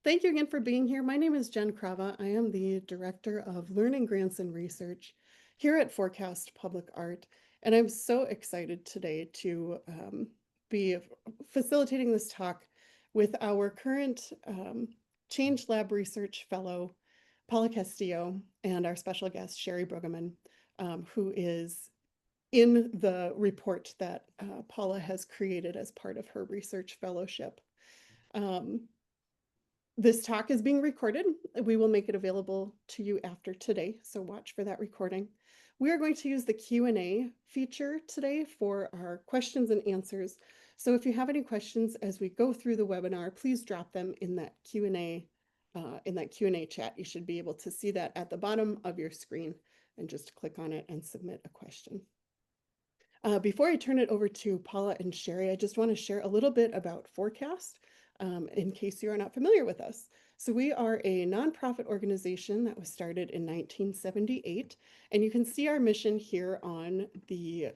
Thank you again for being here. My name is Jen Krava. I am the Director of Learning Grants and Research here at Forecast Public Art, and I'm so excited today to be facilitating this talk with our current Change Lab Research Fellow, Paula Castillo, and our special guest, Sherri Brueggemann, who is in the report that Paula has created as part of her research fellowship. This talk is being recorded. We will make it available to you after today, so watch for that recording. We are going to use the Q&A feature today for our questions and answers. So if you have any questions as we go through the webinar, please drop them in that Q&A chat. You should be able to see that at the bottom of your screen and just click on it and submit a question. Before I turn it over to Paula and Sherri, I just want to share a little bit about Forecast. In case you are not familiar with us. So we are a nonprofit organization that was started in 1978, and you can see our mission here on the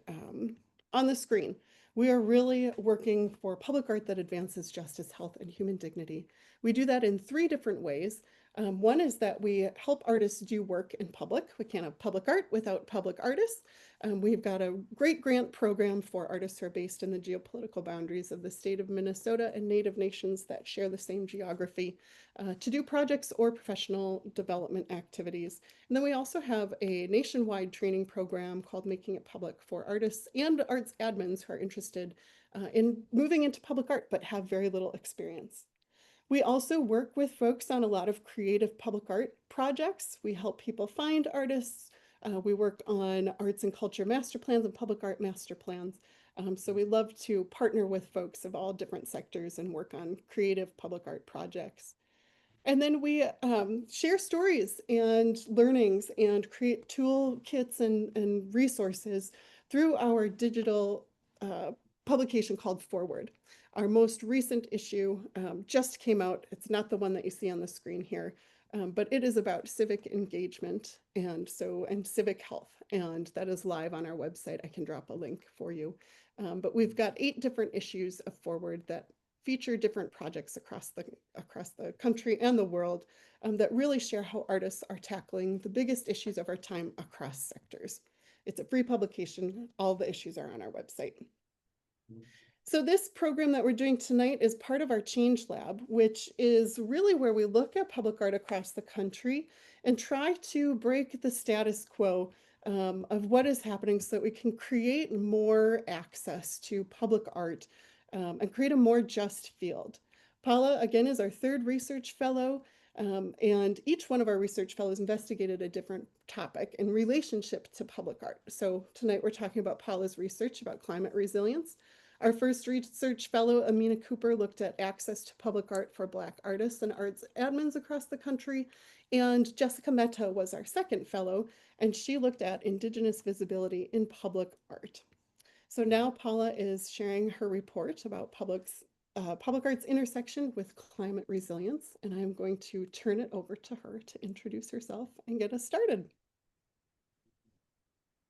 screen. We are really working for public art that advances justice, health, and human dignity. We do that in 3 different ways. One is that we help artists do work in public. We can't have public art without public artists. We've got a great grant program for artists who are based in the geopolitical boundaries of the state of Minnesota and Native nations that share the same geography to do projects or professional development activities. And then we also have a nationwide training program called Making It Public for artists and arts admins who are interested in moving into public art but have very little experience. We also work with folks on a lot of creative public art projects. We help people find artists. We work on arts and culture master plans and public art master plans. So we love to partner with folks of all different sectors and work on creative public art projects. And then we share stories and learnings and create toolkits and resources through our digital publication called Forward. Our most recent issue just came out. It's not the one that you see on the screen here, but it is about civic engagement and civic health, and that is live on our website. I can drop a link for you. But we've got 8 different issues of Forward that feature different projects across the country and the world that really share how artists are tackling the biggest issues of our time across sectors. It's a free publication. All the issues are on our website. So this program that we're doing tonight is part of our Change Lab, which is really where we look at public art across the country and try to break the status quo of what is happening so that we can create more access to public art and create a more just field. Paula, again, is our 3rd research fellow, and each one of our research fellows investigated a different topic in relationship to public art. So tonight we're talking about Paula's research about climate resilience. Our first research fellow, Amina Cooper, looked at access to public art for Black artists and arts admins across the country. And Jessica Mehta was our second fellow, and she looked at Indigenous visibility in public art. So now Paula is sharing her report about public art's intersection with climate resilience, and I'm going to turn it over to her to introduce herself and get us started.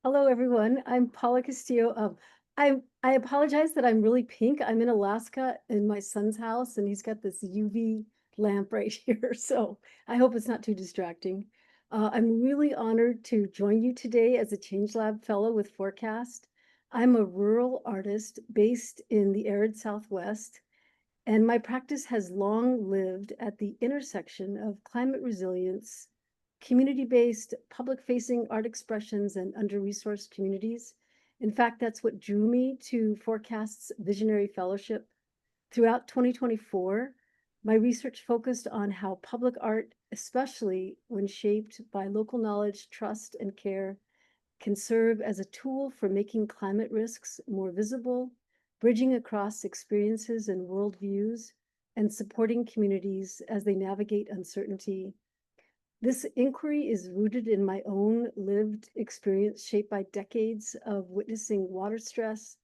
Hello, everyone. I'm Paula Castillo. I apologize that I'm really pink. I'm in Alaska in my son's house, and he's got this UV lamp right here. So I hope it's not too distracting. I'm really honored to join you today as a Change Lab Fellow with Forecast. I'm a rural artist based in the arid Southwest, and my practice has long lived at the intersection of climate resilience, community-based, public-facing art expressions, and under-resourced communities. In fact, that's what drew me to Forecast's Visionary Fellowship. Throughout 2024, my research focused on how public art, especially when shaped by local knowledge, trust, and care, can serve as a tool for making climate risks more visible, bridging across experiences and worldviews, and supporting communities as they navigate uncertainty. This inquiry is rooted in my own lived experience shaped by decades of witnessing water stress,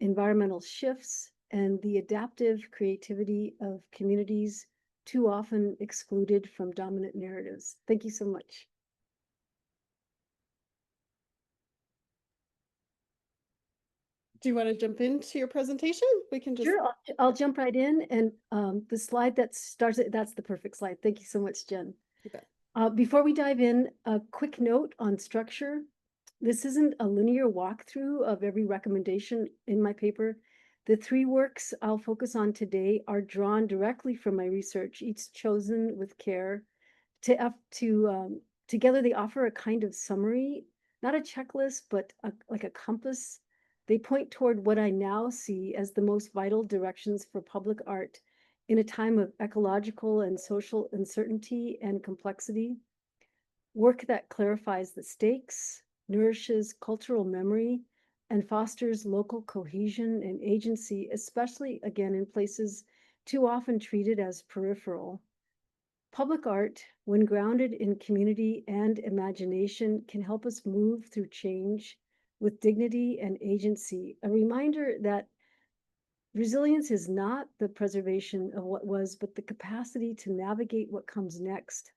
environmental shifts, and the adaptive creativity of communities too often excluded from dominant narratives. Thank you so much. Do you want to jump into your presentation? We can just. Sure, I'll jump right in, and the slide that starts it, that's the perfect slide. Thank you so much, Jen. You bet. Before we dive in, a quick note on structure. This isn't a linear walkthrough of every recommendation in my paper. The 3 works I'll focus on today are drawn directly from my research, each chosen with care. Together they offer a kind of summary, not a checklist, but like a compass. They point toward what I now see as the most vital directions for public art in a time of ecological and social uncertainty and complexity. Work that clarifies the stakes, nourishes cultural memory, and fosters local cohesion and agency, especially again in places too often treated as peripheral. Public art, when grounded in community and imagination, can help us move through change with dignity and agency. A reminder that resilience is not the preservation of what was, but the capacity to navigate what comes next.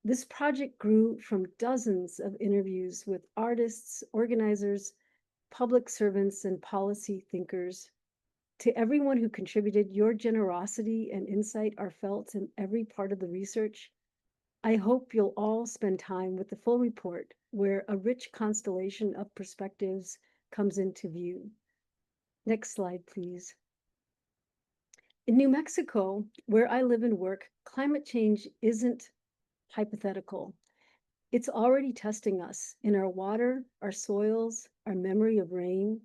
This project grew from dozens of interviews with artists, organizers, public servants, and policy thinkers. To everyone who contributed, your generosity and insight are felt in every part of the research. I hope you'll all spend time with the full report, where a rich constellation of perspectives comes into view. Next slide, please. In New Mexico, where I live and work, climate change isn't hypothetical. It's already testing us in our water, our soils, our memory of rain.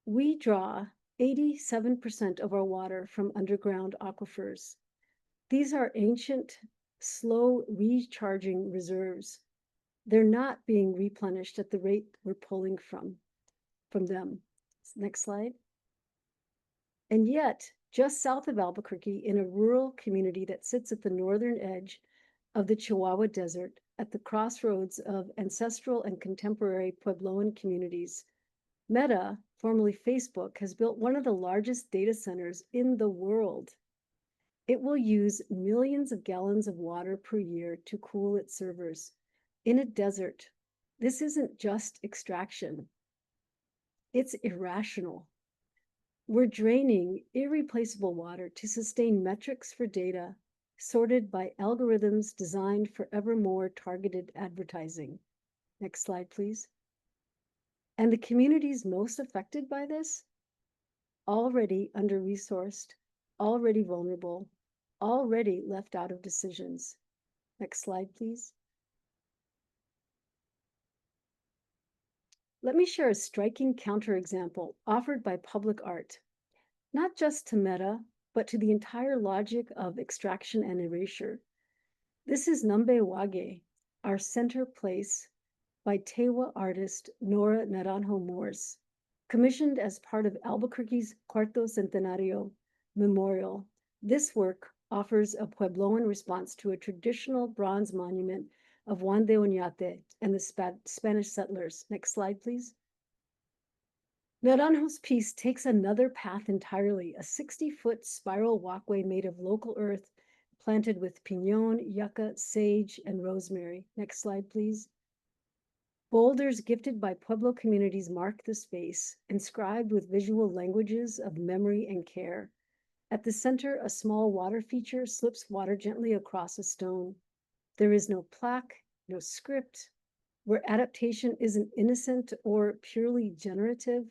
We draw 87% of our water from underground aquifers. These are ancient, slow recharging reserves. They're not being replenished at the rate we're pulling from them. Next slide. And yet, just south of Albuquerque, in a rural community that sits at the northern edge of the Chihuahua Desert, at the crossroads of ancestral and contemporary Puebloan communities, Meta, formerly Facebook, has built one of the largest data centers in the world. It will use millions of gallons of water per year to cool its servers in a desert. This isn't just extraction. It's irrational. We're draining irreplaceable water to sustain metrics for data sorted by algorithms designed for ever more targeted advertising. Next slide, please. And the communities most affected by this, already under-resourced, already vulnerable, already left out of decisions. Next slide, please. Let me share a striking counterexample offered by public art, not just to Meta, but to the entire logic of extraction and erasure. This is Nambe Wage, our center place, by Tewa artist Nora Naranjo Morse, commissioned as part of Albuquerque's Cuarto Centenario Memorial. This work offers a Puebloan response to a traditional bronze monument of Juan de Oñate and the Spanish settlers. Next slide, please. Naranjo's piece takes another path entirely, a 60-foot spiral walkway made of local earth planted with piñon, yucca, sage, and rosemary. Next slide, please. Boulders gifted by Pueblo communities mark the space, inscribed with visual languages of memory and care. At the center, a small water feature slips water gently across a stone. There is no plaque, no script. Where adaptation isn't innocent or purely generative,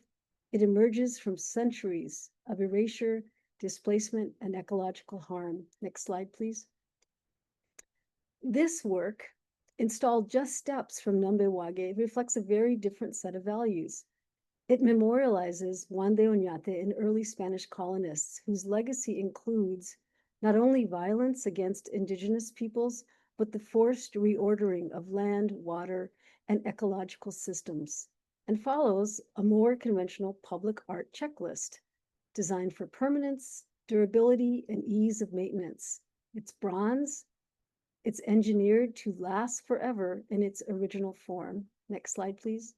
it emerges from centuries of erasure, displacement, and ecological harm. Next slide, please. This work, installed just steps from Nambe Wage, reflects a very different set of values. It memorializes Juan de Oñate and early Spanish colonists, whose legacy includes not only violence against indigenous peoples, but the forced reordering of land, water, and ecological systems, and follows a more conventional public art checklist designed for permanence, durability, and ease of maintenance. It's bronze. It's engineered to last forever in its original form. Next slide, please.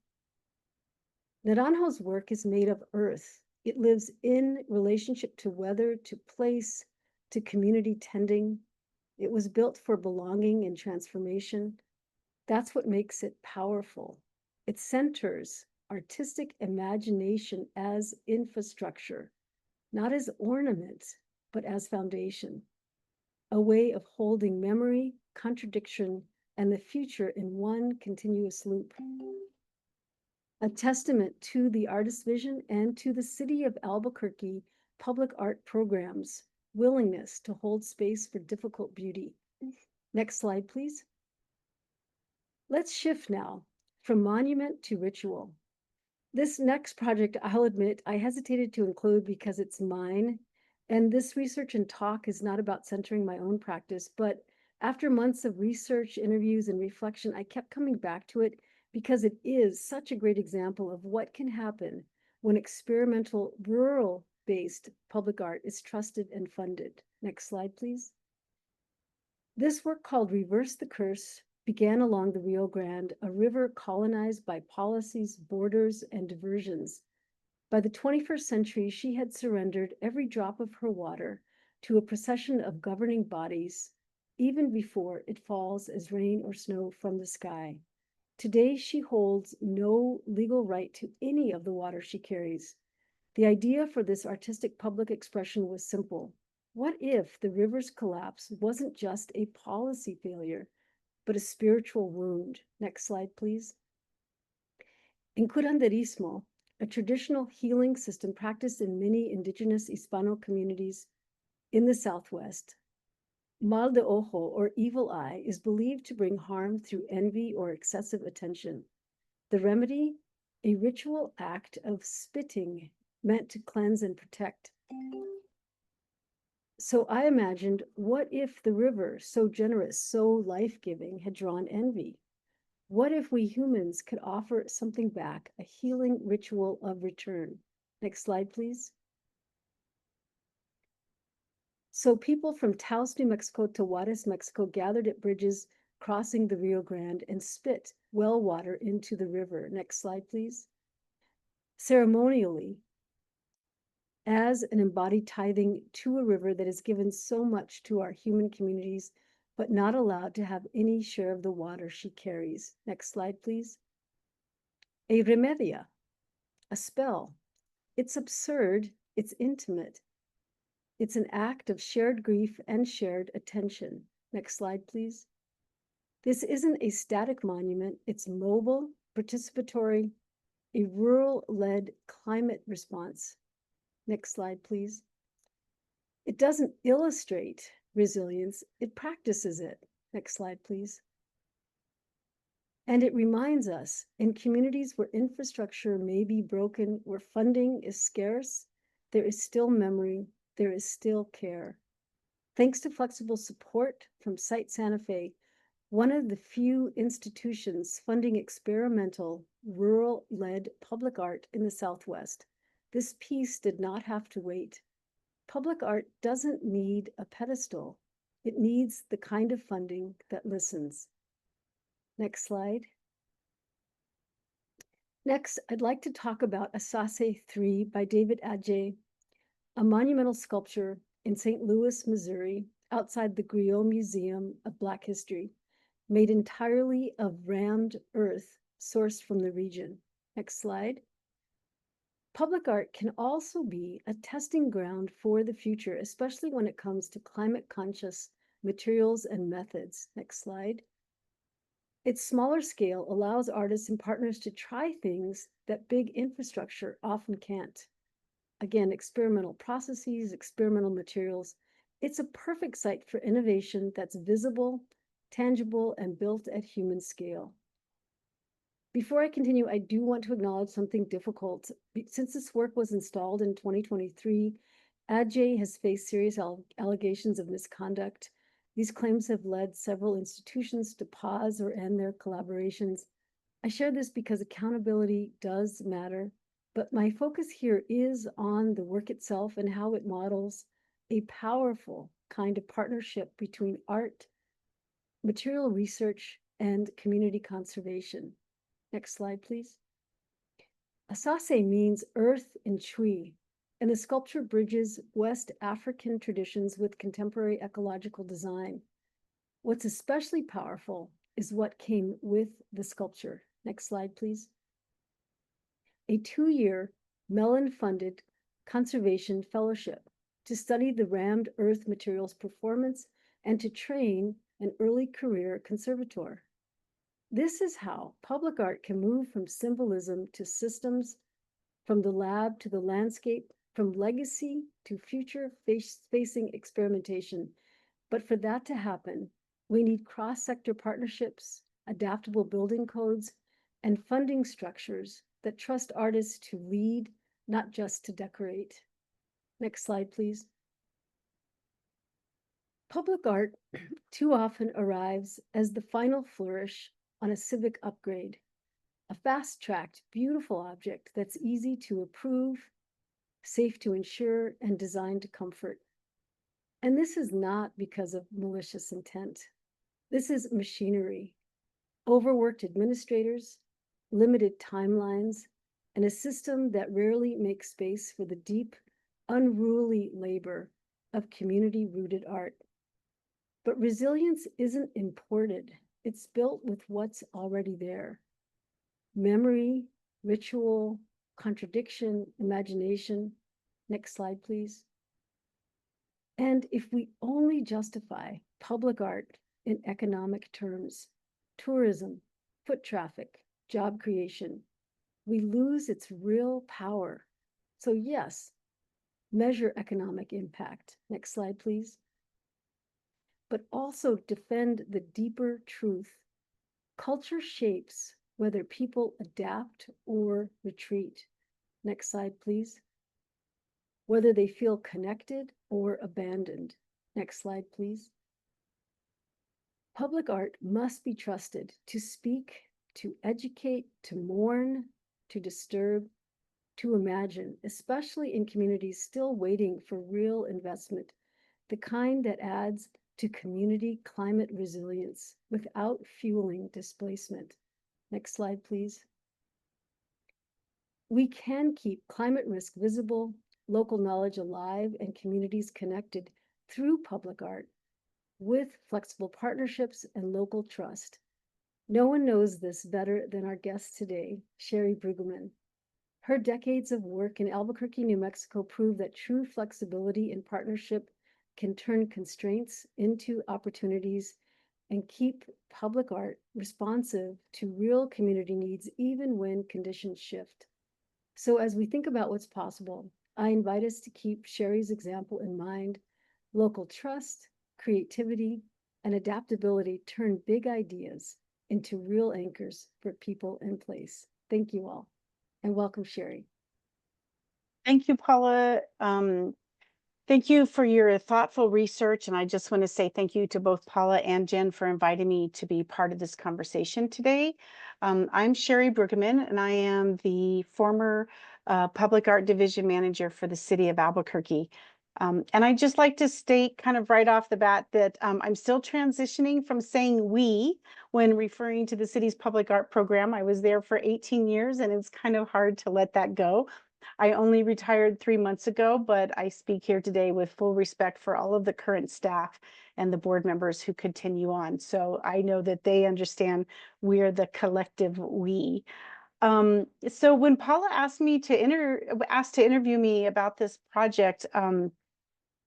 Naranjo's work is made of earth. It lives in relationship to weather, to place, to community tending. It was built for belonging and transformation. That's what makes it powerful. It centers artistic imagination as infrastructure, not as ornament, but as foundation, a way of holding memory, contradiction, and the future in one continuous loop. A testament to the artist's vision and to the City of Albuquerque public art programs' willingness to hold space for difficult beauty. Next slide, please. Let's shift now from monument to ritual. This next project, I'll admit, I hesitated to include because it's mine. And this research and talk is not about centering my own practice, but after months of research, interviews, and reflection, I kept coming back to it because it is such a great example of what can happen when experimental, rural-based public art is trusted and funded. Next slide, please. This work, called Reverse the Curse, began along the Rio Grande, a river colonized by policies, borders, and diversions. By the 21st century, she had surrendered every drop of her water to a procession of governing bodies, even before it falls as rain or snow from the sky. Today, she holds no legal right to any of the water she carries. The idea for this artistic public expression was simple. What if the river's collapse wasn't just a policy failure, but a spiritual wound? Next slide, please. In curanderismo, a traditional healing system practiced in many indigenous Hispano communities in the Southwest, mal de ojo, or evil eye, is believed to bring harm through envy or excessive attention. The remedy, a ritual act of spitting meant to cleanse and protect. So I imagined, what if the river, so generous, so life-giving, had drawn envy? What if we humans could offer something back, a healing ritual of return? Next slide, please. So people from Taos, New Mexico to Juarez, Mexico gathered at bridges crossing the Rio Grande and spit well water into the river. Next slide, please. Ceremonially, as an embodied tithing to a river that has given so much to our human communities, but not allowed to have any share of the water she carries. Next slide, please. A remedia, a spell. It's absurd, it's intimate. It's an act of shared grief and shared attention. Next slide, please. This isn't a static monument, it's mobile, participatory, a rural-led climate response. Next slide, please. It doesn't illustrate resilience, it practices it. Next slide, please. And it reminds us, in communities where infrastructure may be broken, where funding is scarce, there is still memory, there is still care. Thanks to flexible support from Site Santa Fe, one of the few institutions funding experimental, rural-led public art in the Southwest, this piece did not have to wait. Public art doesn't need a pedestal. It needs the kind of funding that listens. Next slide. Next, I'd like to talk about Asase 3 by David Adjaye, a monumental sculpture in St. Louis, Missouri, outside the Griot Museum of Black History, made entirely of rammed earth sourced from the region. Next slide. Public art can also be a testing ground for the future, especially when it comes to climate conscious materials and methods. Next slide. Its smaller scale allows artists and partners to try things that big infrastructure often can't. Again, experimental processes, experimental materials. It's a perfect site for innovation that's visible, tangible, and built at human scale. Before I continue, I do want to acknowledge something difficult. Since this work was installed in 2023, Adjaye has faced serious allegations of misconduct. These claims have led several institutions to pause or end their collaborations. I share this because accountability does matter, but my focus here is on the work itself and how it models a powerful kind of partnership between art, material research, and community conservation. Next slide, please. Asase means earth in Twi, and the sculpture bridges West African traditions with contemporary ecological design. What's especially powerful is what came with the sculpture. Next slide, please. a 2-year Mellon-funded conservation fellowship to study the rammed earth materials performance and to train an early career conservator. This is how public art can move from symbolism to systems, from the lab to the landscape, from legacy to future-facing experimentation. But for that to happen, we need cross-sector partnerships, adaptable building codes, and funding structures that trust artists to lead, not just to decorate. Next slide, please. Public art too often arrives as the final flourish on a civic upgrade, a fast-tracked, beautiful object that's easy to approve, safe to insure, and designed to comfort. And this is not because of malicious intent. This is machinery, overworked administrators, limited timelines, and a system that rarely makes space for the deep, unruly labor of community-rooted art. But resilience isn't imported. It's built with what's already there. Memory, ritual, contradiction, imagination. Next slide, please. And if we only justify public art in economic terms, tourism, foot traffic, job creation, we lose its real power. So yes, measure economic impact. Next slide, please. But also defend the deeper truth. Culture shapes whether people adapt or retreat. Next slide, please. Whether they feel connected or abandoned. Next slide, please. Public art must be trusted to speak, to educate, to mourn, to disturb, to imagine, especially in communities still waiting for real investment, the kind that adds to community climate resilience without fueling displacement. Next slide, please. We can keep climate risk visible, local knowledge alive, and communities connected through public art with flexible partnerships and local trust. No one knows this better than our guest today, Sherri Brueggemann. Her decades of work in Albuquerque, New Mexico prove that true flexibility and partnership can turn constraints into opportunities and keep public art responsive to real community needs even when conditions shift. So as we think about what's possible, I invite us to keep Sherri's example in mind. Local trust, creativity, and adaptability turn big ideas into real anchors for people and place. Thank you all, and welcome, Sherri. Thank you, Paula. Thank you for your thoughtful research. And I just want to say thank you to both Paula and Jen for inviting me to be part of this conversation today. I'm Sherri Brueggemann, and I am the former Public Art Division Manager for the City of Albuquerque. And I'd just like to state kind of right off the bat that I'm still transitioning from saying we when referring to the city's public art program. I was there for 18 years, and it's kind of hard to let that go. I only retired 3 months ago, but I speak here today with full respect for all of the current staff and the board members who continue on. So I know that they understand we're the collective we. So when Paula asked me to interview me about this project,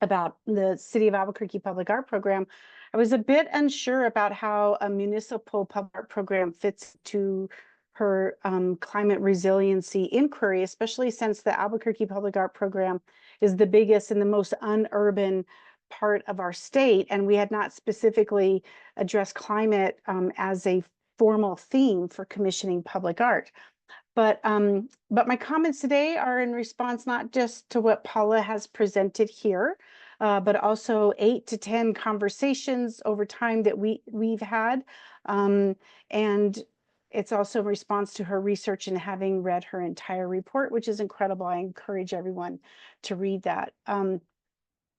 about the City of Albuquerque Public Art Program, I was a bit unsure about how a municipal public art program fits to her climate resiliency inquiry, especially since the Albuquerque Public Art Program is the biggest and the most unurban part of our state, and we had not specifically addressed climate as a formal theme for commissioning public art. But my comments today are in response not just to what Paula has presented here, but also 8 to 10 conversations over time that we've had, and it's also in response to her research and having read her entire report, which is incredible. I encourage everyone to read that.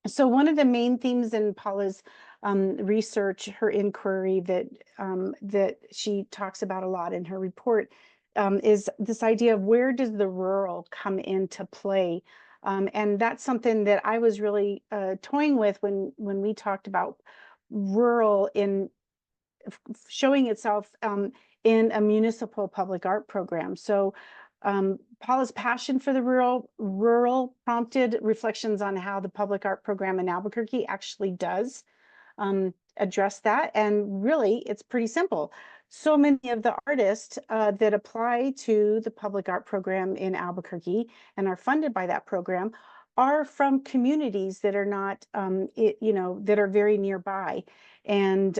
So one of the main themes in Paula's research, her inquiry that she talks about a lot in her report, is this idea of where does the rural come into play? And that's something that I was really toying with when we talked about rural in showing itself in a municipal public art program. So Paula's passion for the rural prompted reflections on how the public art program in Albuquerque actually does address that. And really, it's pretty simple. So many of the artists that apply to the public art program in Albuquerque and are funded by that program are from communities that are not, that are very nearby. And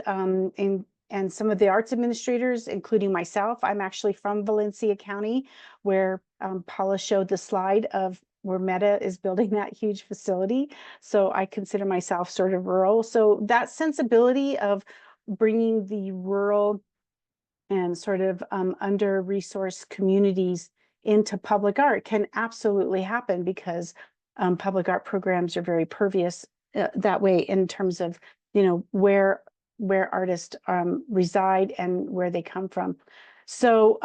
some of the arts administrators, including myself, I'm actually from Valencia County, where Paula showed the slide of where Meta is building that huge facility. So I consider myself sort of rural. So that sensibility of bringing the rural and sort of under-resourced communities into public art can absolutely happen, because public art programs are very pervious that way in terms of, where artists reside and where they come from. So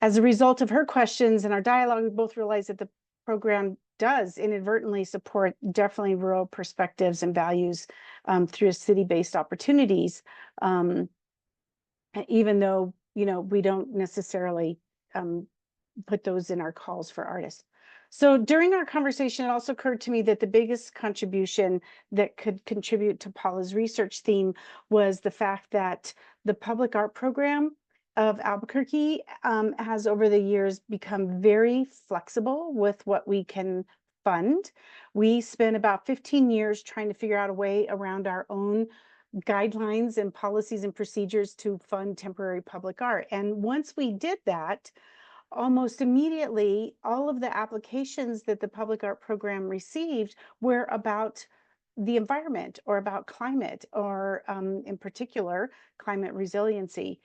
as a result of her questions and our dialogue, we both realized that the program does inadvertently support definitely rural perspectives and values through city-based opportunities, even though, we don't necessarily put those in our calls for artists. So during our conversation, it also occurred to me that the biggest contribution that could contribute to Paula's research theme was the fact that the public art program of Albuquerque has over the years become very flexible with what we can fund. We spent about 15 years trying to figure out a way around our own guidelines and policies and procedures to fund temporary public art. And once we did that, almost immediately, all of the applications that the public art program received were about the environment or about climate, or in particular, climate resiliency.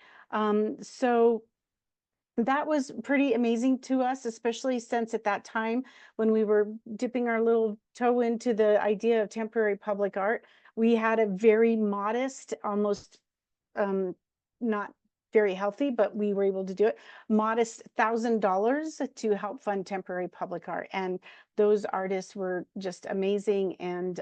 So that was pretty amazing to us, especially since at that time, when we were dipping our little toe into the idea of temporary public art, we had a very modest, almost not very healthy, but we were able to do it, modest $1,000 to help fund temporary public art. And those artists were just amazing and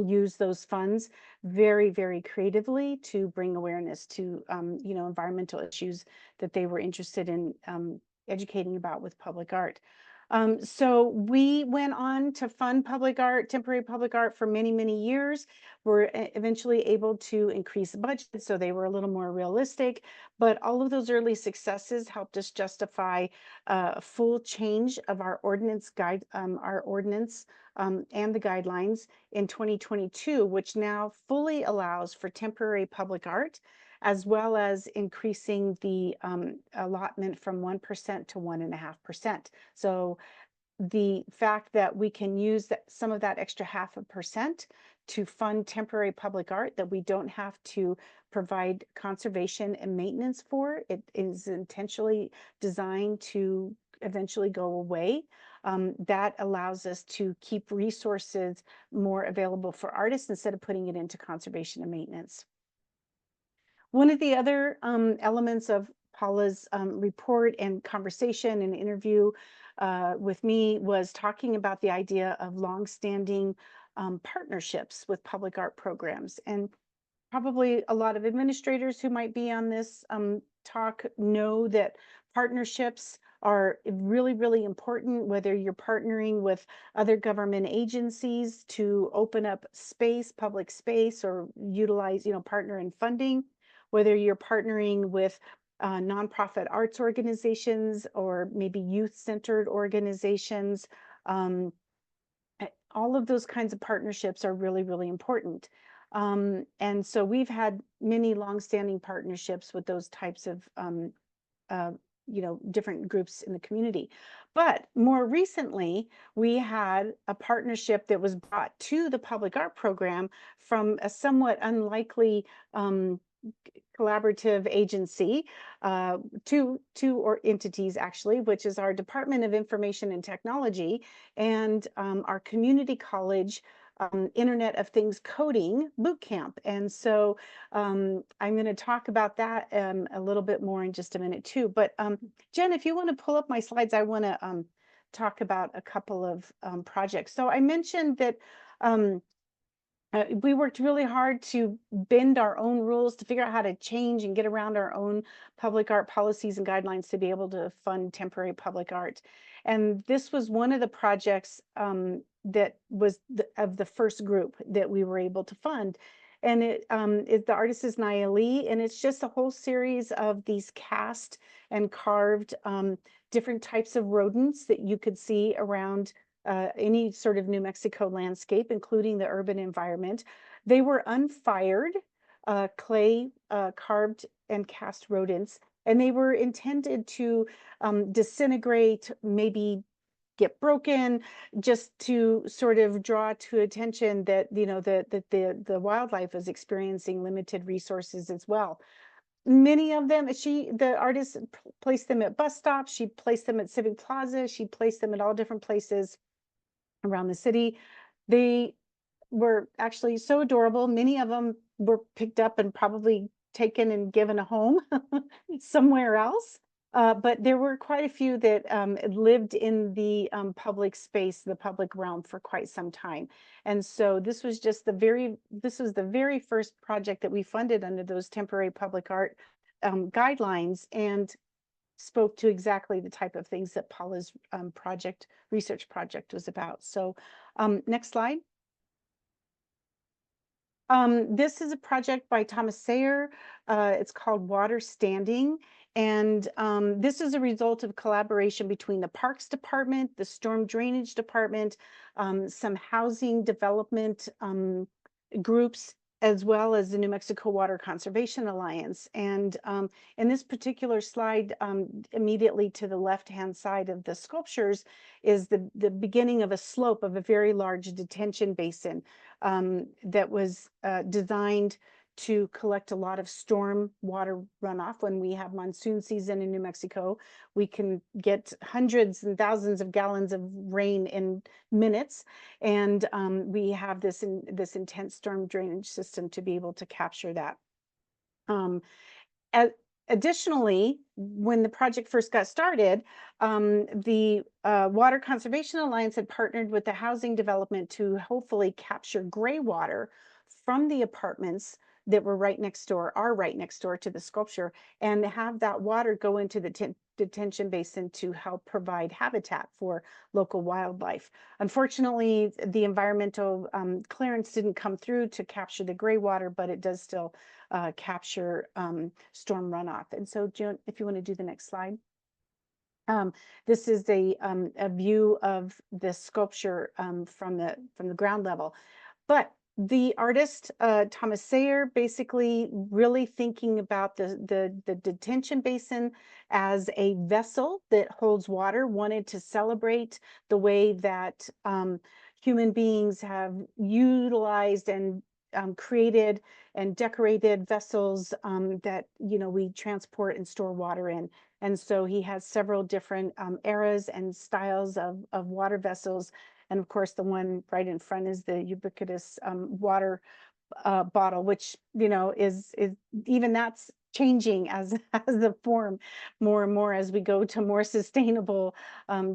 use those funds very, very creatively to bring awareness to, environmental issues that they were interested in educating about with public art. So we went on to fund public art, temporary public art for many, many years. We're eventually able to increase the budget, so they were a little more realistic. But all of those early successes helped us justify a full change of our ordinance and the guidelines in 2022, which now fully allows for temporary public art, as well as increasing the allotment from 1% to 1.5%. So the fact that we can use some of that extra 0.5% to fund temporary public art that we don't have to provide conservation and maintenance for, it is intentionally designed to eventually go away. That allows us to keep resources more available for artists instead of putting it into conservation and maintenance. One of the other elements of Paula's report and conversation and interview with me was talking about the idea of longstanding partnerships with public art programs. And probably a lot of administrators who might be on this talk know that partnerships are really, really important, whether you're partnering with other government agencies to open up space, public space, or utilize, partner in funding, whether you're partnering with nonprofit arts organizations or maybe youth-centered organizations. All of those kinds of partnerships are really, really important. And so we've had many longstanding partnerships with those types of different groups in the community. But more recently, we had a partnership that was brought to the public art program from a somewhat unlikely collaborative agency, two entities actually, which is our Department of Information and Technology and our community college Internet of Things coding bootcamp. And so I'm going to talk about that a little bit more in just a minute too. But Jen, if you want to pull up my slides, I want to talk about a couple of projects. So I mentioned that We worked really hard to bend our own rules to figure out how to change and get around our own public art policies and guidelines to be able to fund temporary public art. And this was one of the projects that was of the first group that we were able to fund. And the artist is Naya Lee, and it's just a whole series of these cast and carved different types of rodents that you could see around any sort of New Mexico landscape, including the urban environment. They were unfired clay carved and cast rodents, and they were intended to disintegrate, maybe get broken, just to sort of draw to attention that the wildlife is experiencing limited resources as well. Many of them, the artist placed them at bus stops, she placed them at civic plaza, she placed them at all different places around the city. They were actually so adorable. Many of them were picked up and probably taken and given a home somewhere else. But there were quite a few that lived in the public space, the public realm for quite some time. And so this was just this was the very first project that we funded under those temporary public art guidelines, and spoke to exactly the type of things that Paula's research project was about. So next slide. This is a project by Thomas Sayer. It's called Water Standing. And this is a result of collaboration between the Parks Department, the Storm Drainage Department, some housing development groups, as well as the New Mexico Water Conservation Alliance. And in this particular slide, immediately to the left-hand side of the sculptures is the beginning of a slope of a very large detention basin that was designed to collect a lot of storm water runoff. When we have monsoon season in New Mexico, we can get hundreds and thousands of gallons of rain in minutes, and we have this intense storm drainage system to be able to capture that. Additionally, when the project first got started, the Water Conservation Alliance had partnered with the housing development to hopefully capture gray water from the apartments that were right next door to the sculpture, and have that water go into the detention basin to help provide habitat for local wildlife. Unfortunately, the environmental clearance didn't come through to capture the gray water, but it does still capture storm runoff. And so, Joan, if you want to do the next slide. This is a view of the sculpture from the ground level. But the artist, Thomas Sayer, basically really thinking about the detention basin as a vessel that holds water, wanted to celebrate the way that human beings have utilized and created and decorated vessels that we transport and store water in. And so he has several different eras and styles of water vessels. And of course, the one right in front is the ubiquitous water bottle, which is even that's changing as the form more and more as we go to more sustainable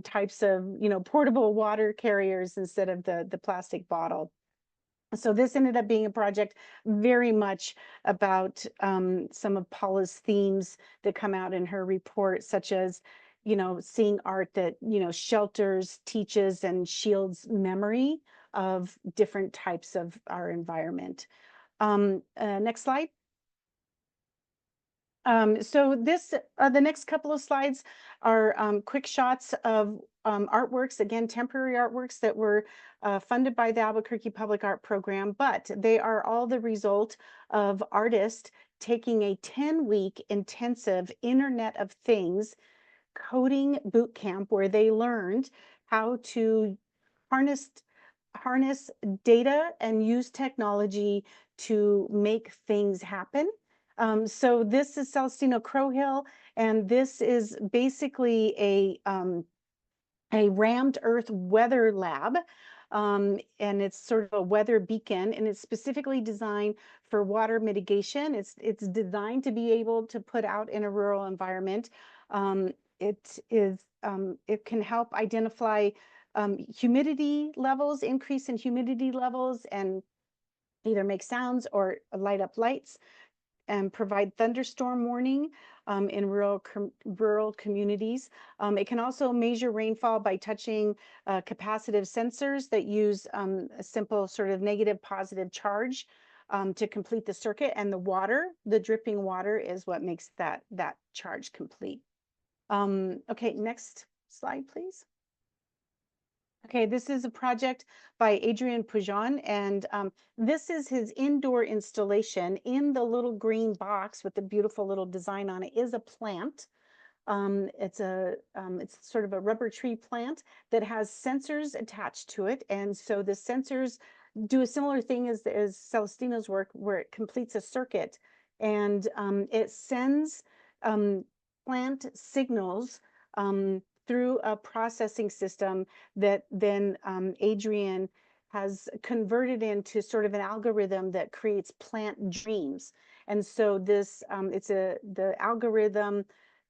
types of portable water carriers instead of the plastic bottle. So this ended up being a project very much about some of Paula's themes that come out in her report, such as, seeing art that, shelters, teaches, and shields memory of different types of our environment. Next slide. So the next couple of slides are quick shots of artworks, again, temporary artworks that were funded by the Albuquerque Public Art Program, but they are all the result of artists taking a 10-week intensive Internet of Things coding boot camp where they learned how to harness data and use technology to make things happen. So this is Celestino Crowhill, and this is basically a rammed earth weather lab. And it's sort of a weather beacon, and it's specifically designed for water mitigation. It's designed to be able to put out in a rural environment. It can help identify humidity levels, increase in humidity levels, and either make sounds or light up lights, and provide thunderstorm warning in rural communities. It can also measure rainfall by touching capacitive sensors that use a simple sort of negative positive charge to complete the circuit, and the dripping water is what makes that charge complete. Okay, next slide, please. Okay, this is a project by Adrian Pujon, and this is his indoor installation. In the little green box with the beautiful little design on it is a plant. It's sort of a rubber tree plant that has sensors attached to it, and so the sensors do a similar thing as Celestino's work, where it completes a circuit, and it sends plant signals through a processing system that then Adrian has converted into sort of an algorithm that creates plant dreams. And so this, the algorithm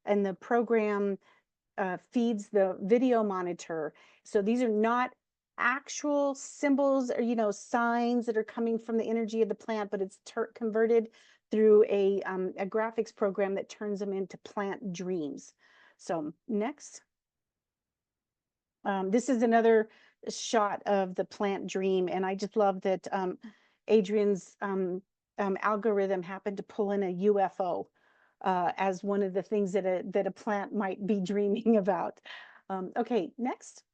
and the program feeds the video monitor. So these are not actual symbols or, you know, signs that are coming from the energy of the plant, but it's converted through a graphics program that turns them into plant dreams. So next. This is another shot of the plant dream, and I just love that Adrian's algorithm happened to pull in a UFO as one of the things that a plant might be dreaming about. Okay, next.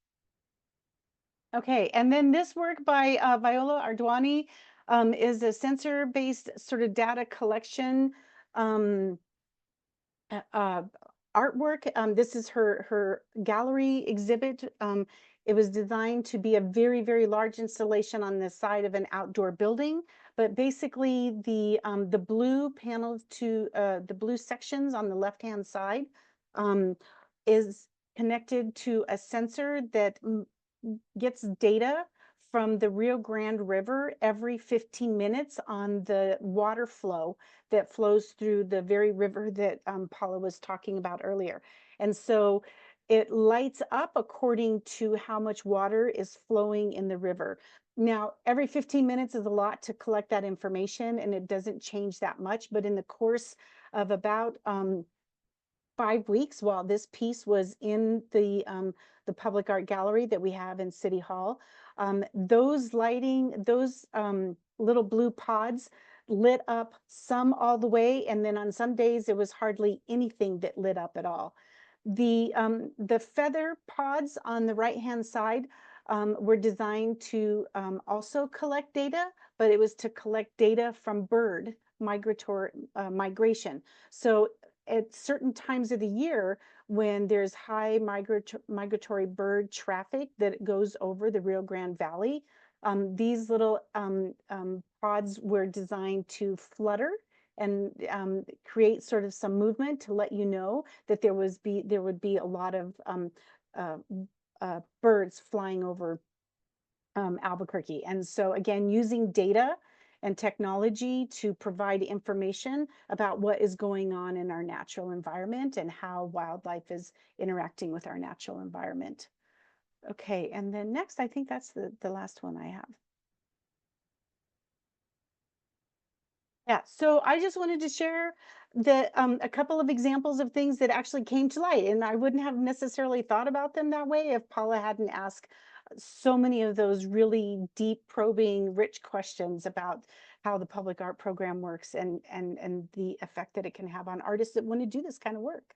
Okay, and then this work by Viola Ardwani is a sensor-based sort of data collection artwork. This is her gallery exhibit. It was designed to be a very, very large installation on the side of an outdoor building. But basically, the blue panels to the blue sections on the left-hand side is connected to a sensor that gets data from the Rio Grande River every 15 minutes on the water flow that flows through the very river that Paula was talking about earlier. And so it lights up according to how much water is flowing in the river. Now, every 15 minutes is a lot to collect that information, and it doesn't change that much. But in the course of about 5 weeks, while this piece was in the public art gallery that we have in City Hall, those little blue pods lit up, some all the way, and then on some days there was hardly anything that lit up at all. The feather pods on the right-hand side were designed to also collect data, but it was to collect data from bird migration. So at certain times of the year, when there's high migratory bird traffic that goes over the Rio Grande Valley, these little pods were designed to flutter and create sort of some movement to let you know that there would be a lot of birds flying over Albuquerque. And so again, using data and technology to provide information about what is going on in our natural environment and how wildlife is interacting with our natural environment. Okay, and then next, I think that's the last one I have. Yeah, so I just wanted to share a couple of examples of things that actually came to light, and I wouldn't have necessarily thought about them that way if Paula hadn't asked so many of those really deep, probing, rich questions about how the public art program works and the effect that it can have on artists that want to do this kind of work.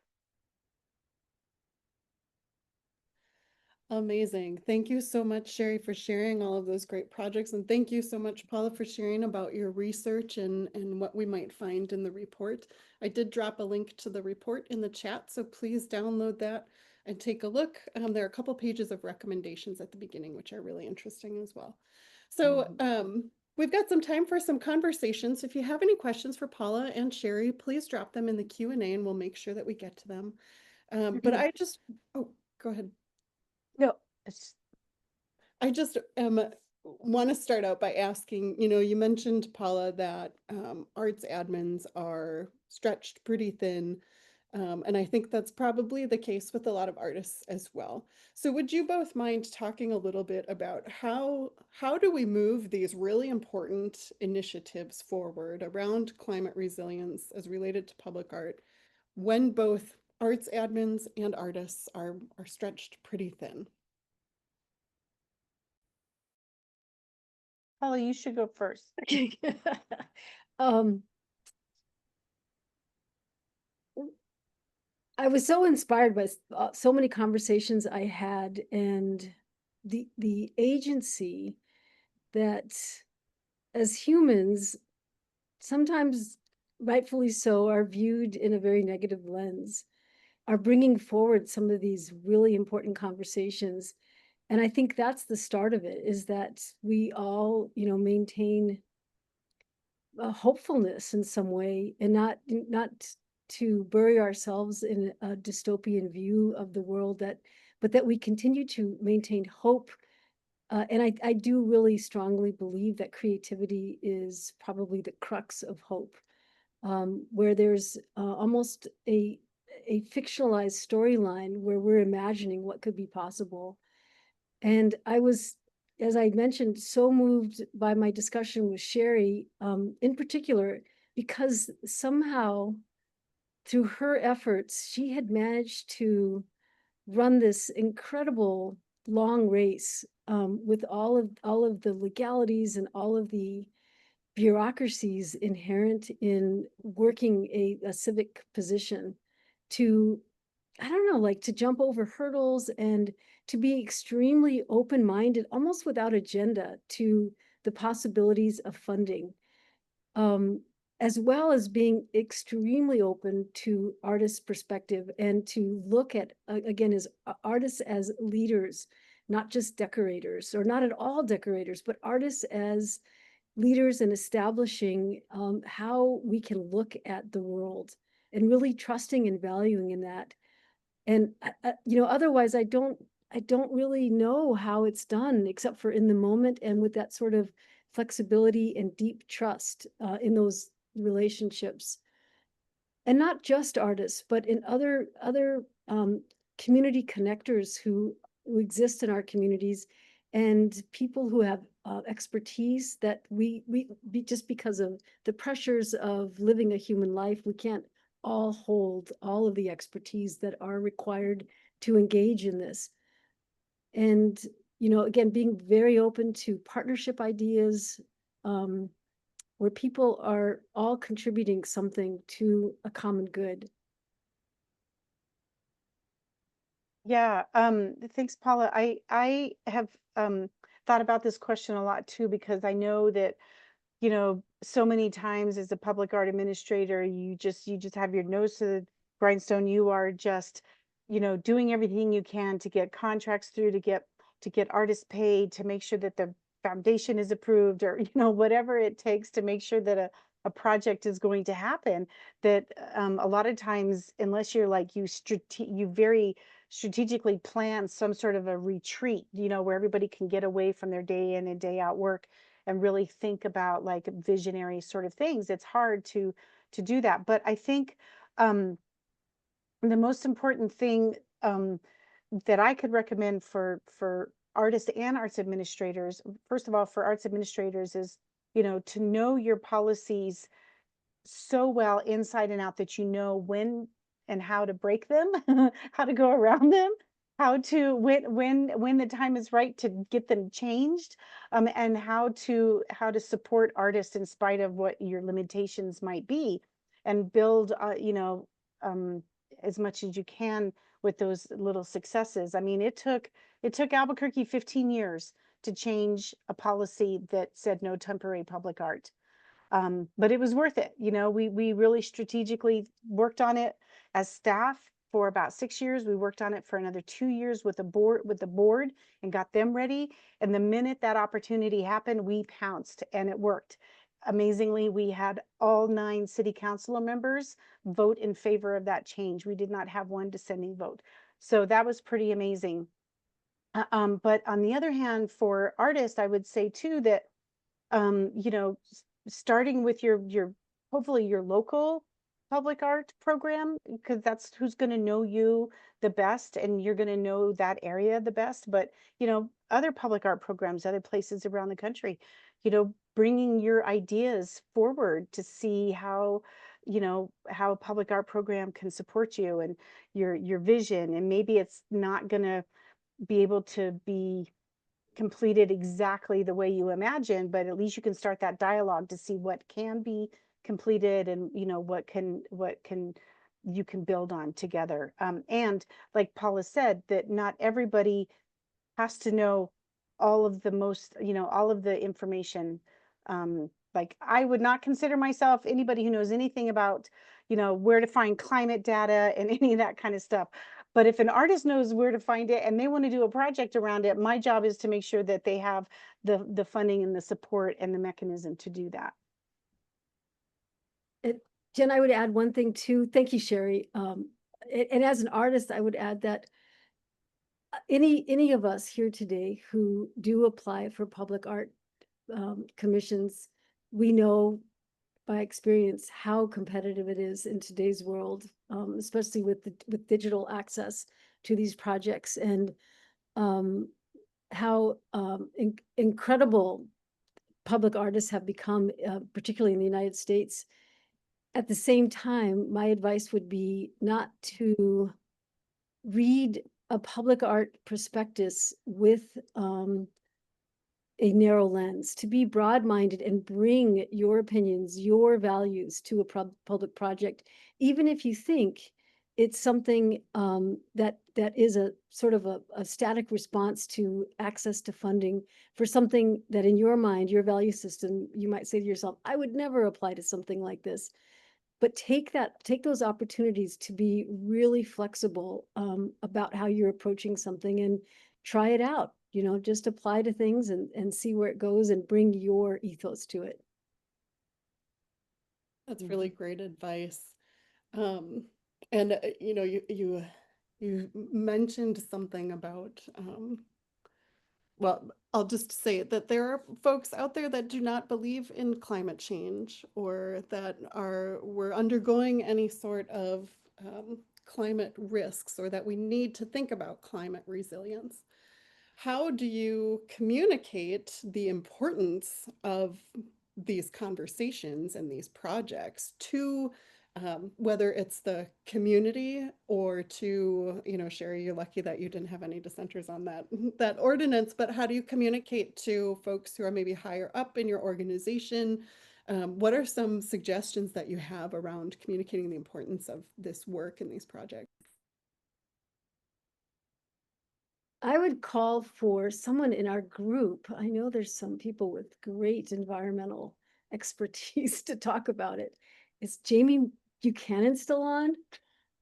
Amazing. Thank you so much, Sherri, for sharing all of those great projects. And thank you so much, Paula, for sharing about your research and what we might find in the report. I did drop a link to the report in the chat, so please download that and take a look. There are a couple pages of recommendations at the beginning, which are really interesting as well. So we've got some time for some conversations. If you have any questions for Paula and Sherri, please drop them in the Q&A and we'll make sure that we get to them. But I just, oh, go ahead. No, I just want to start out by asking, you mentioned, Paula, that arts admins are stretched pretty thin. And I think that's probably the case with a lot of artists as well. So would you both mind talking a little bit about how do we move these really important initiatives forward around climate resilience as related to public art when both arts admins and artists are stretched pretty thin? Paula, you should go first. Um, I was so inspired by so many conversations I had, and the agency that as humans, sometimes rightfully so, are viewed in a very negative lens, are bringing forward some of these really important conversations. And I think that's the start of it, is that we all, maintain a hopefulness in some way, and not to bury ourselves in a dystopian view of the world, but that we continue to maintain hope. And I do really strongly believe that creativity is probably the crux of hope, where there's almost a fictionalized storyline where we're imagining what could be possible. And I was, as I mentioned, so moved by my discussion with Sherri, in particular, because somehow through her efforts, she had managed to run this incredible long race, with all of the legalities and all of the bureaucracies inherent in working a civic position, to, I don't know, like to jump over hurdles and to be extremely open-minded, almost without agenda, to the possibilities of funding, um, as well as being extremely open to artists' perspective, and to look at, again, as artists as leaders, not just decorators, or not at all decorators, but artists as leaders in establishing how we can look at the world, and really trusting and valuing in that. And otherwise I don't really know how it's done, except for in the moment, and with that sort of flexibility and deep trust in those relationships. And not just artists, but in other community connectors who exist in our communities, and people who have expertise that just because of the pressures of living a human life, we can't all hold all of the expertise that are required to engage in this. And, again, being very open to partnership ideas, um, where people are all contributing something to a common good. Yeah, thanks, Paula. I have thought about this question a lot too, because I know that, so many times as a public art administrator, you just have your nose to the grindstone. You are just, doing everything you can to get contracts through, to get artists paid, to make sure that the foundation is approved, or whatever it takes to make sure that a project is going to happen. That a lot of times, unless you're like you very strategically plan some sort of a retreat, where everybody can get away from their day in and day out work and really think about like visionary sort of things. It's hard to do that. But I think um, the most important thing that I could recommend for artists and arts administrators, first of all, for arts administrators, is to know your policies so well inside and out, that you know when and how to break them, how to go around them, how to when the time is right to get them changed, and how to support artists in spite of what your limitations might be, and build um, as much as you can with those little successes. I mean, it took Albuquerque 15 years to change a policy that said no temporary public art. But it was worth it. We really strategically worked on it as staff for about 6 years. We worked on it for another 2 years with the board and got them ready. And the minute that opportunity happened, we pounced, and it worked. Amazingly, we had all 9 city council members vote in favor of that change. We did not have one dissenting vote. So that was pretty amazing. But on the other hand, for artists, I would say too that starting with your hopefully your local public art program, because that's who's going to know you the best and you're going to know that area the best. But, other public art programs, other places around the country, bringing your ideas forward to see how, how a public art program can support you and your vision. And maybe it's not going to be able to be completed exactly the way you imagine, but at least you can start that dialogue to see what can be completed and what can you can build on together. And like Paula said, that not everybody has to know all of the all of the information. Like I would not consider myself anybody who knows anything about, where to find climate data and any of that kind of stuff. But if an artist knows where to find it and they want to do a project around it, my job is to make sure that they have the funding and the support and the mechanism to do that. Jen, I would add one thing too. Thank you, Sherri. And as an artist, I would add that any of us here today who do apply for public art commissions, we know by experience how competitive it is in today's world, especially with digital access to these projects, and how incredible public artists have become, particularly in the United States. At the same time, my advice would be not to read a public art prospectus with a narrow lens, to be broad-minded and bring your opinions, your values to a public project, even if you think it's something that is a sort of a static response to access to funding for something that in your mind, your value system, you might say to yourself, I would never apply to something like this. But take those opportunities to be really flexible about how you're approaching something and try it out. Just apply to things and see where it goes and bring your ethos to it. That's really great advice. And you mentioned something about well, I'll just say that there are folks out there that do not believe in climate change or that we're undergoing any sort of climate risks or that we need to think about climate resilience. How do you communicate the importance of these conversations and these projects to whether it's the community or to, Sherri, you're lucky that you didn't have any dissenters on that ordinance, but how do you communicate to folks who are maybe higher up in your organization? What are some suggestions that you have around communicating the importance of this work and these projects? I would call for someone in our group. I know there's some people with great environmental expertise to talk about it. Is Jamie Buchanan still on?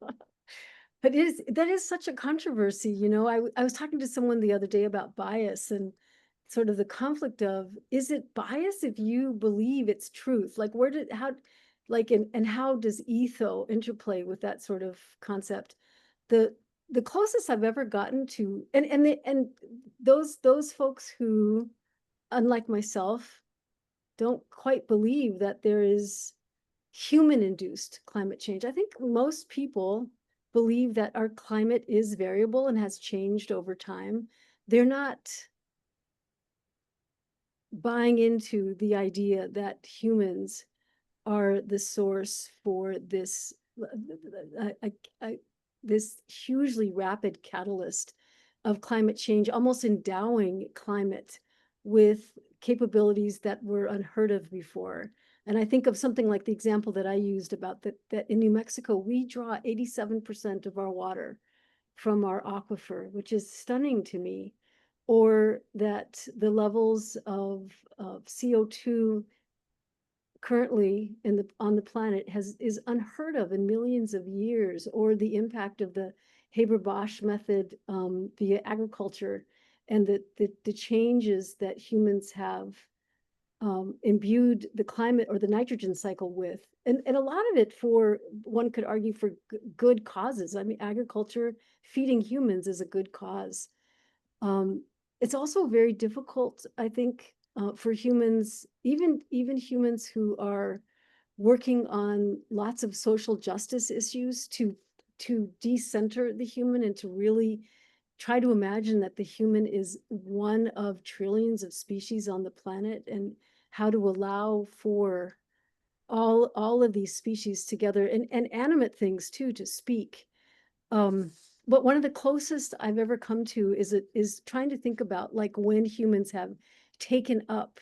But that is such a controversy. I was talking to someone the other day about bias and sort of the conflict of, is it bias if you believe it's truth? Like and how does interplay with that sort of concept? The closest I've ever gotten to, and those folks who, unlike myself, don't quite believe that there is human-induced climate change. I think most people believe that our climate is variable and has changed over time. They're not buying into the idea that humans are the source for this this hugely rapid catalyst of climate change, almost endowing climate with capabilities that were unheard of before. And I think of something like the example that I used about that in New Mexico, we draw 87% of our water from our aquifer, which is stunning to me. Or that the levels of CO2 currently on the planet is unheard of in millions of years, or the impact of the Haber-Bosch method via agriculture, and the changes that humans have imbued the climate or the nitrogen cycle with, and a lot of it, one could argue, for good causes. I mean, agriculture feeding humans is a good cause. It's also very difficult, I think, for humans, even humans who are working on lots of social justice issues to decenter the human and to really try to imagine that the human is one of trillions of species on the planet, and how to allow for all of these species together, and animate things too, to speak. But one of the closest I've ever come to is trying to think about, like, when humans have taken up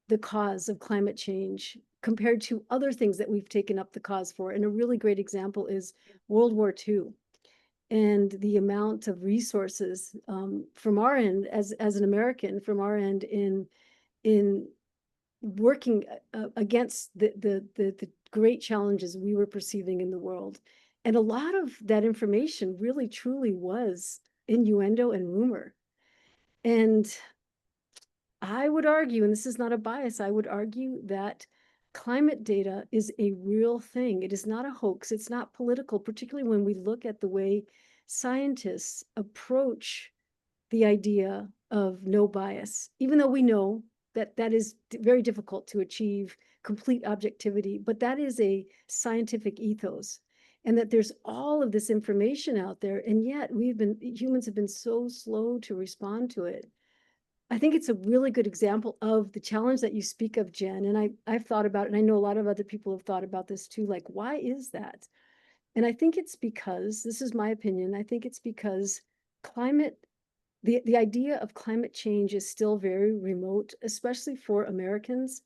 the cause of climate change compared to other things that we've taken up the cause for. And a really great example is World War II, and the amount of resources from our end as an American, from our end in working against the great challenges we were perceiving in the world. And a lot of that information really truly was innuendo and rumor. And I would argue, and this is not a bias, I would argue that climate data is a real thing. It is not a hoax. It's not political, particularly when we look at the way scientists approach the idea of no bias, even though we know that that is very difficult to achieve complete objectivity, but that is a scientific ethos. And that there's all of this information out there, and yet humans have been so slow to respond to it. I think it's a really good example of the challenge that you speak of, Jen. And I've thought about it, and I know a lot of other people have thought about this too. Like, why is that? And I think it's because, this is my opinion, I think it's because the idea of climate change is still very remote, especially for Americans.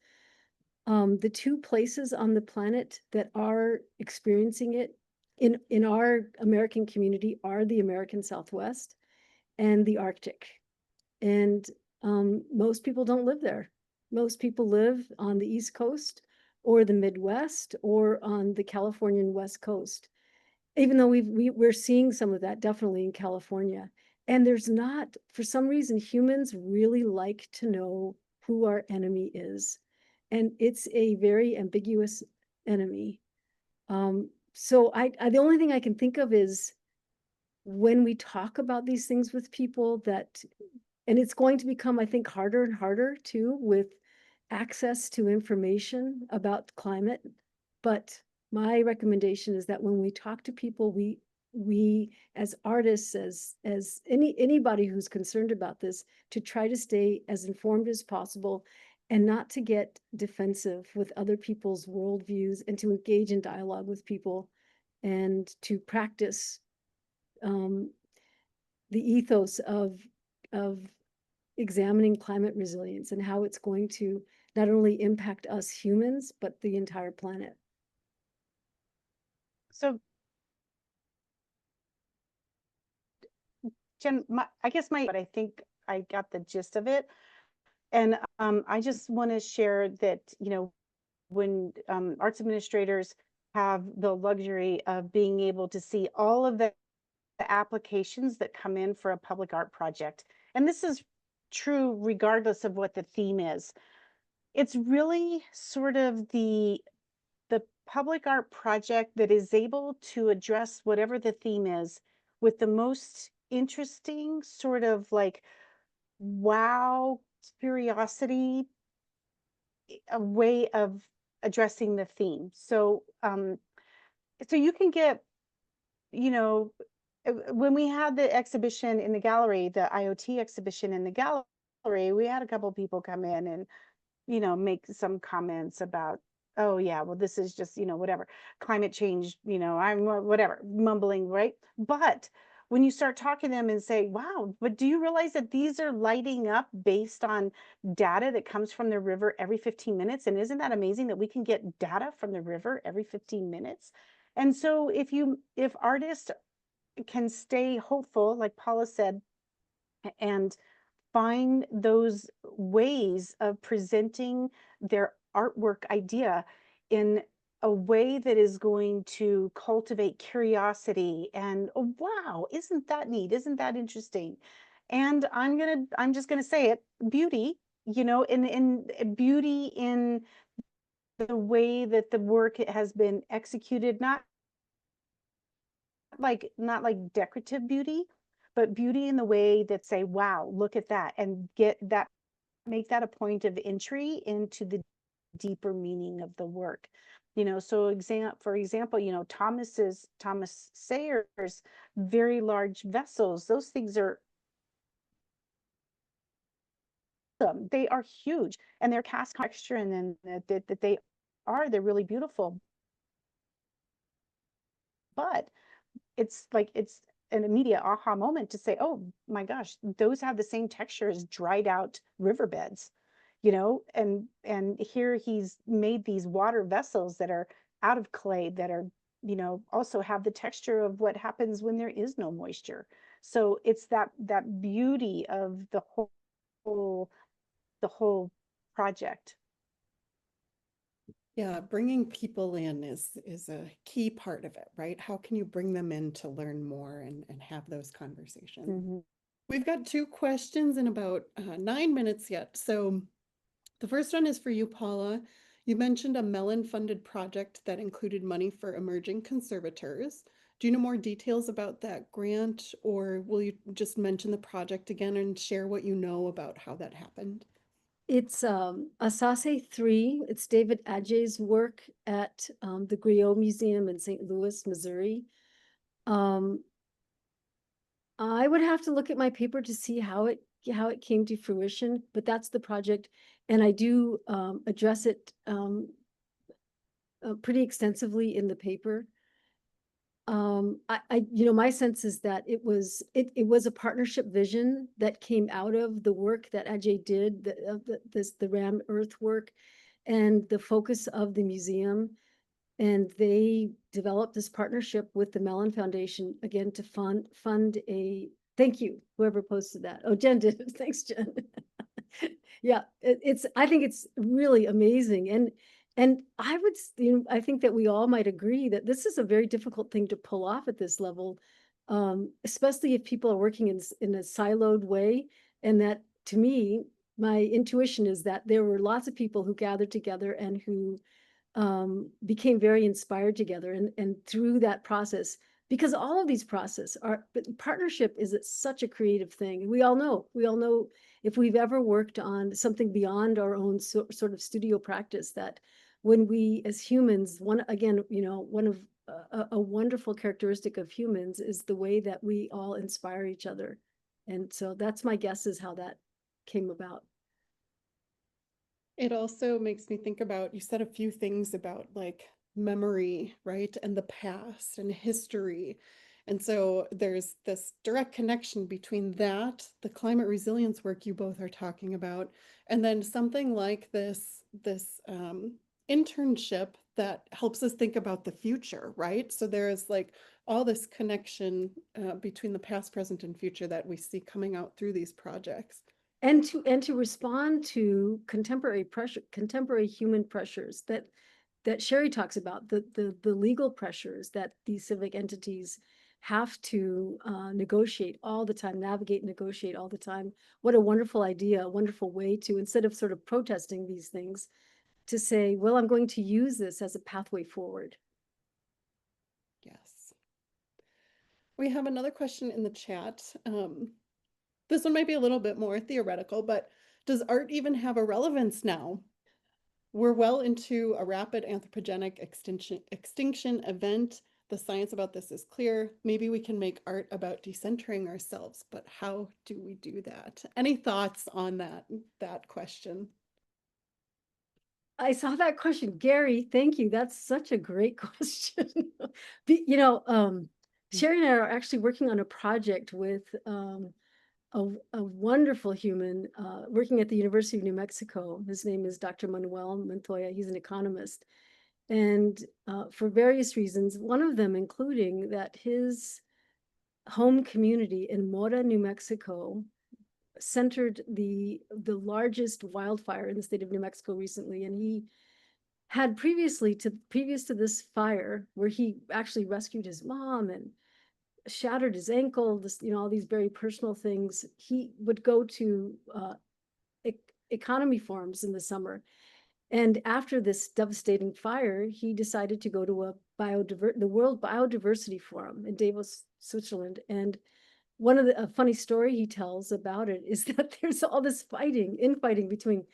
The two places on the planet that are experiencing it in our American community are the American Southwest and the Arctic. And most people don't live there. Most people live on the East Coast or the Midwest or on the Californian West Coast, even though we're seeing some of that definitely in California. And there's not, for some reason, humans really like to know who our enemy is. And it's a very ambiguous enemy. So the only thing I can think of is when we talk about these things with people that, and it's going to become, I think, harder and harder too, with access to information about climate. But my recommendation is that when we talk to people, we as artists, as anybody who's concerned about this, to try to stay as informed as possible and not to get defensive with other people's worldviews, and to engage in dialogue with people and to practice the ethos of examining climate resilience and how it's going to not only impact us humans, but the entire planet. So, Jen, but I think I got the gist of it. And I just want to share that, when arts administrators have the luxury of being able to see all of the applications that come in for a public art project, and this is true regardless of what the theme is, it's really sort of the public art project that is able to address whatever the theme is with the most interesting sort of like wow curiosity, a way of addressing the theme. So so you can get, when we had the exhibition in the gallery, the IoT exhibition in the gallery, we had a couple of people come in and make some comments about, oh yeah, well, this is just, whatever, climate change, I'm whatever, mumbling, right? But when you start talking to them and say, wow, but do you realize that these are lighting up based on data that comes from the river every 15 minutes? And isn't that amazing that we can get data from the river every 15 minutes? And so if artists can stay hopeful, like Paula said, and find those ways of presenting their artwork idea in a way that is going to cultivate curiosity and, oh, wow, isn't that neat? Isn't that interesting? And I'm just gonna say it, beauty, in beauty in the way that the work has been executed, not like decorative beauty, but beauty in the way that say, wow, look at that, and get that, make that a point of entry into the deeper meaning of the work. So for example, Thomas Sayre's very large vessels, those things are they are huge, and they're cast texture, and then they're really beautiful. But it's an immediate aha moment to say, oh my gosh, those have the same texture as dried out riverbeds, and here he's made these water vessels that are out of clay, that are, also have the texture of what happens when there is no moisture. So it's that beauty of whole the whole project. Yeah, bringing people in is a key part of it, right? How can you bring them in to learn more and have those conversations? Mm-hmm. We've got 2 questions in about 9 minutes yet. So the first one is for you, Paula. You mentioned a Mellon-funded project that included money for emerging conservators. Do you know more details about that grant, or will you just mention the project again and share what you know about how that happened? It's Asase 3. It's David Adjay's work at the Griot Museum in St. Louis, Missouri. I would have to look at my paper to see how it came to fruition, but that's the project, and I do address it pretty extensively in the paper. My sense is that it was a partnership vision that came out of the work that Ajay did, the Ram Earth work, and the focus of the museum. And they developed this partnership with the Mellon Foundation, again, to fund a, thank you, whoever posted that. Oh, Jen did. Thanks, Jen. Yeah, I think it's really amazing. And I think that we all might agree that this is a very difficult thing to pull off at this level, especially if people are working in a siloed way. And that, to me, my intuition is that there were lots of people who gathered together and who became very inspired together. And through that process, because all of these processes but partnership is such a creative thing. We all know if we've ever worked on something beyond our own sort of studio practice, that when we as humans, one of a wonderful characteristic of humans is the way that we all inspire each other. And so that's my guess is how that came about. It also makes me think about, you said a few things about like memory, right? And the past and history. And so there's this direct connection between that, the climate resilience work you both are talking about, and then something like this internship that helps us think about the future, right? So there is like all this connection between the past, present, and future that we see coming out through these projects. And to respond to contemporary human pressures that Sherri talks about, the legal pressures that these civic entities have to negotiate all the time, negotiate all the time. What a wonderful idea, a wonderful way to, instead of sort of protesting these things, to say, well, I'm going to use this as a pathway forward. Yes. We have another question in the chat. This one might be a little bit more theoretical, but does art even have a relevance now? We're well into a rapid anthropogenic extinction event. The science about this is clear. Maybe we can make art about decentering ourselves, but how do we do that? Any thoughts on that question? I saw that question, Gary. Thank you. That's such a great question. Sherri and I are actually working on a project with a wonderful human working at the University of New Mexico. His name is Dr. Manuel Montoya. He's an economist. And for various reasons, one of them including that his home community in Mora, New Mexico, centered the largest wildfire in the state of New Mexico recently. And he had previous to this fire, where he actually rescued his mom and shattered his ankle, all these very personal things. He would go to economy forums in the summer. And after this devastating fire, he decided to go to the World Biodiversity Forum in Davos, Switzerland. And a funny story he tells about it is that there's all this infighting between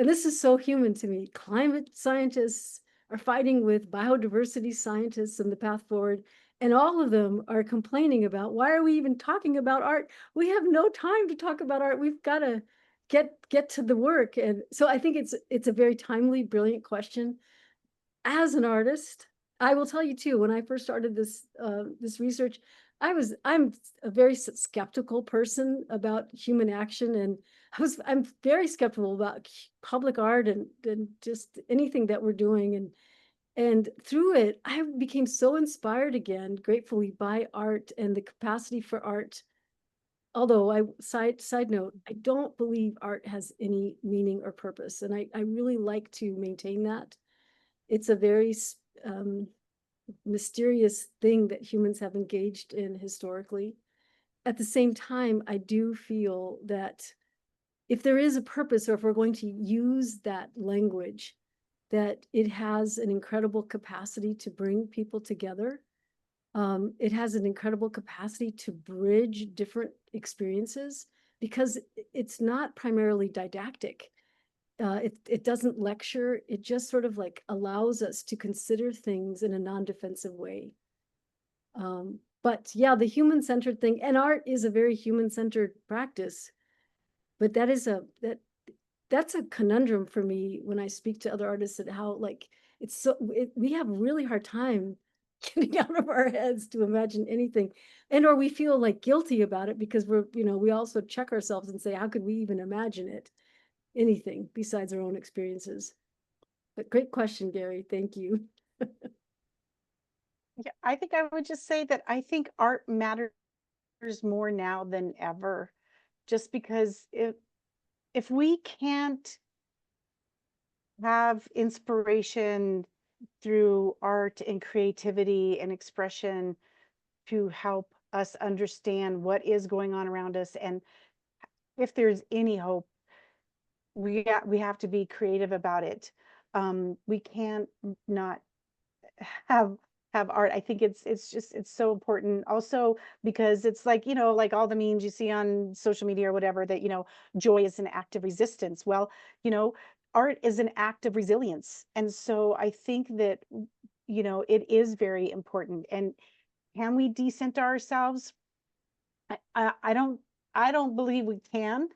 and this is so human to me, climate scientists are fighting with biodiversity scientists and the path forward. And all of them are complaining about, why are we even talking about art? We have no time to talk about art. We've got to get to the work. And so I think it's a very timely, brilliant question. As an artist, I will tell you too, when I first started this research, I'm a very skeptical person about human action, and I'm very skeptical about public art and just anything that we're doing. And through it, I became so inspired again, gratefully, by art and the capacity for art. Although side note, I don't believe art has any meaning or purpose, and I really like to maintain that. It's a very mysterious thing that humans have engaged in historically. At the same time, I do feel that if there is a purpose, or if we're going to use that language, that it has an incredible capacity to bring people together. It has an incredible capacity to bridge different experiences, because it's not primarily didactic. It doesn't lecture, it just sort of like allows us to consider things in a non-defensive way. But yeah, the human-centered thing, and art is a very human-centered practice, but that's a conundrum for me when I speak to other artists, and how like we have a really hard time getting out of our heads to imagine anything, or we feel like guilty about it because we also check ourselves and say, how could we even imagine anything besides our own experiences? But great question, Gary. Thank you. Yeah, I think I would just say that I think art matters more now than ever, just because if we can't have inspiration through art and creativity and expression to help us understand what is going on around us, and if there's any hope, we have to be creative about it. We can't not have art. I think it's so important also, because it's like, like all the memes you see on social media or whatever, that joy is an act of resistance. Well, art is an act of resilience. And so I think that it is very important. And can we decenter ourselves? I don't believe we can,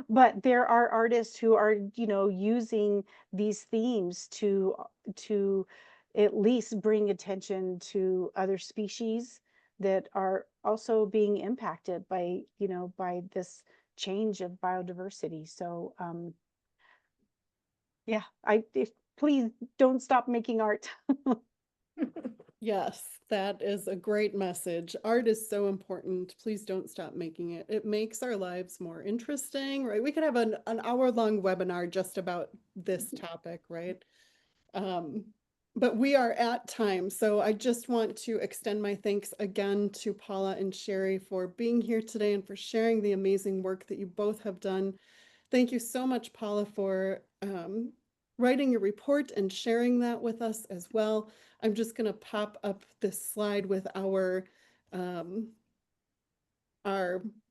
but there are artists who are, using these themes to at least bring attention to other species that are also being impacted by, by this change of biodiversity. So, yeah, please don't stop making art. Yes, that is a great message. Art is so important. Please don't stop making it. It makes our lives more interesting, right? We could have an hour-long webinar just about this topic, right? But we are at time, so I just want to extend my thanks again to Paula and Sherri for being here today and for sharing the amazing work that you both have done. Thank you so much, Paula, for writing your report and sharing that with us as well. I'm just going to pop up this slide with our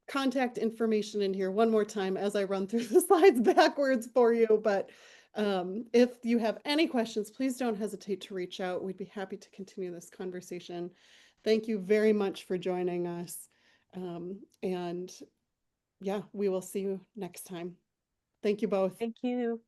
contact information in here one more time as I run through the slides backwards for you. But if you have any questions, please don't hesitate to reach out. We'd be happy to continue this conversation. Thank you very much for joining us. And yeah, we will see you next time. Thank you both. Thank you.